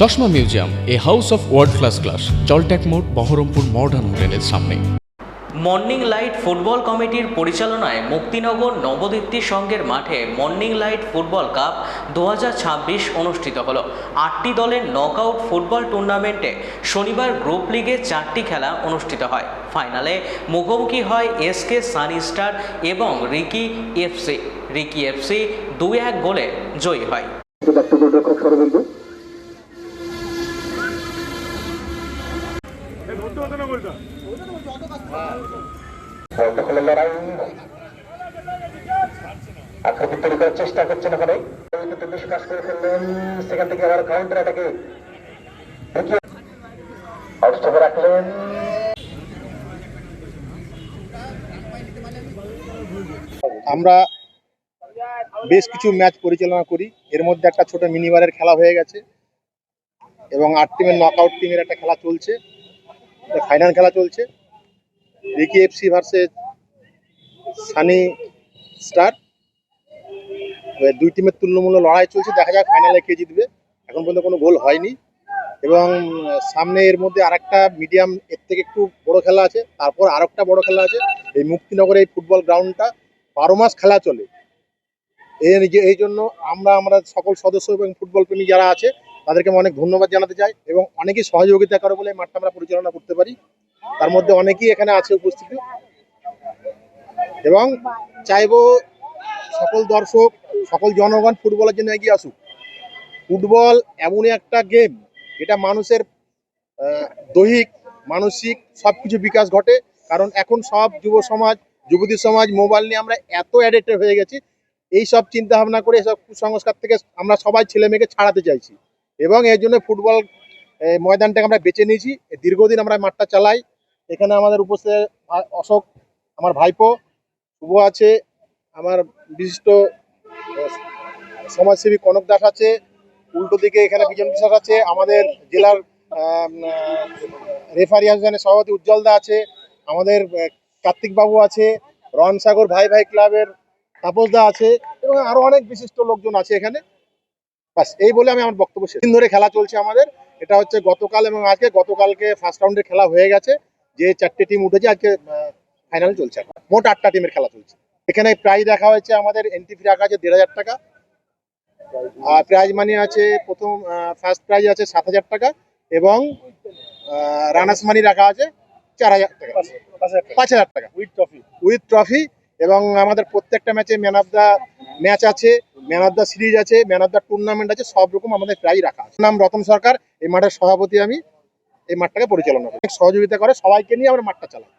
চশমা museum, a house of world class, জলট্যাক মোড়, বহরমপুর মডার্ন হোটেলের সামনে। মর্নিং লাইট ফুটবল কমিটির পরিচালনায় মুক্তিনগর নবদীপ্তি সংঘের মাঠে মর্নিং লাইট ফুটবল কাপ 2026 অনুষ্ঠিত হলো। 8টি দলের নকআউট ফুটবল টুর্নামেন্টে শনিবার গ্রুপ লিগে 4টি খেলা অনুষ্ঠিত হয়। ফাইনালে মুখোমুখি হয় এসকে সানি স্টার এবং রিকি এফসি 2-1 গোলে জয়ী হয়। আক্রমণ তৈরি করার চেষ্টা করছেন ওখানে বেশি পাস করে ফেললেন। সেখান থেকে আবার কাউন্টার অ্যাটাকে রাখলেন। আমরা বেশ কিছু ম্যাচ পরিচালনা করি, এর মধ্যে একটা ছোট মিনিবারের খেলা হয়ে গেছে এবং 8 টিমের নকআউট টিমের একটা খেলা চলছে, ফাইনাল খেলা চলছে। Ricky FC versus Sunny star, 2 টিমের তুল্যমূল্য লড়াই চলছে। দেখা যাক ফাইনালে কে জিতবে। এখন পর্যন্ত কোনো গোল হয়নি এবং সামনে এর মধ্যে আরেকটা মিডিয়াম এর থেকে একটু বড় খেলা আছে, তারপর আরেকটা বড় খেলা আছে। এই মুক্তিনগরে এই ফুটবল গ্রাউন্ডটা 12 মাস খেলা চলে। এই জন্য আমরা সকল সদস্য এবং ফুটবল প্রেমী যারা আছে তাদেরকে অনেক ধন্যবাদ জানাতে চাই এবং অনেকেই সহযোগিতা করে বলে মাঠটা আমরা পরিচালনা করতে পারি। তার মধ্যে অনেকেই এখানে আছে উপস্থিত এবং চাইবো সকল দর্শক, সকল জনগণ ফুটবলের জন্য এগিয়ে আসুক। ফুটবল এমনই একটা গেম যেটা মানুষের দৈহিক মানসিক সবকিছু বিকাশ ঘটে। কারণ এখন সব যুব সমাজ, যুবতী সমাজ মোবাইল নিয়ে আমরা এত অ্যাডিক্টেড হয়ে গেছি। এই সব চিন্তা ভাবনা করে এসব কুসংস্কার থেকে আমরা সবাই ছেলে মেয়েকে ছাড়াতে চাইছি এবং এর জন্য ফুটবল ময়দানটাকে আমরা বেছে নিয়েছি। দীর্ঘদিন আমরা মাঠটা চালাই। এখানে আমাদের উপস্থিত অশোক, আমার ভাইপো শুভ আছে, আমার বিশিষ্ট সমাজসেবী কনক দাস আছে, উল্টো দিকে এখানে বিজন বিশ্বাস আছে, আমাদের জেলার রেফারি আসনের সভাপতি উজ্জ্বল দা আছে, আমাদের কার্তিক বাবু আছে, রনসাগর ভাই ক্লাবের তাপস দা আছে এবং আরো অনেক বিশিষ্ট লোকজন আছে এখানে। বাস এই বলে আমি আমার বক্তব্য শেষ। দিন ধরে খেলা চলছে আমাদের। এটা হচ্ছে গতকাল এবং আজকে। গতকালকে ফার্স্ট রাউন্ডের খেলা হয়ে গেছে, যে 4টে টিম উঠেছে, আজকে ফাইনাল চলছে। মোট 8টা টিমের খেলা চলছে। এখানে প্রাইজ রাখা হয়েছে, আমাদের এন্ট্রি ফি রাখা আছে 1,500 টাকা। আর প্রাইজ মানি আছে, প্রথম ফার্স্ট প্রাইজ আছে 7,000 টাকা এবং রানার্স মানি রাখা আছে 4,000 টাকা, 5,000 টাকা উইথ ট্রফি এবং আমাদের প্রত্যেকটা ম্যাচে ম্যান অফ দ্য ম্যাচ আছে, ম্যান অফ দ্য সিরিজ আছে, ম্যান অফ দ্য টুর্নামেন্ট আছে। সব রকম আমাদের প্রাইজ রাখা আছে। নাম রতন সরকার, এই মাঠের সভাপতি। আমি এই মাঠটাকে পরিচালনা করি, সহযোগিতা করে সবাইকে নিয়ে আমরা মাঠটা চালাই।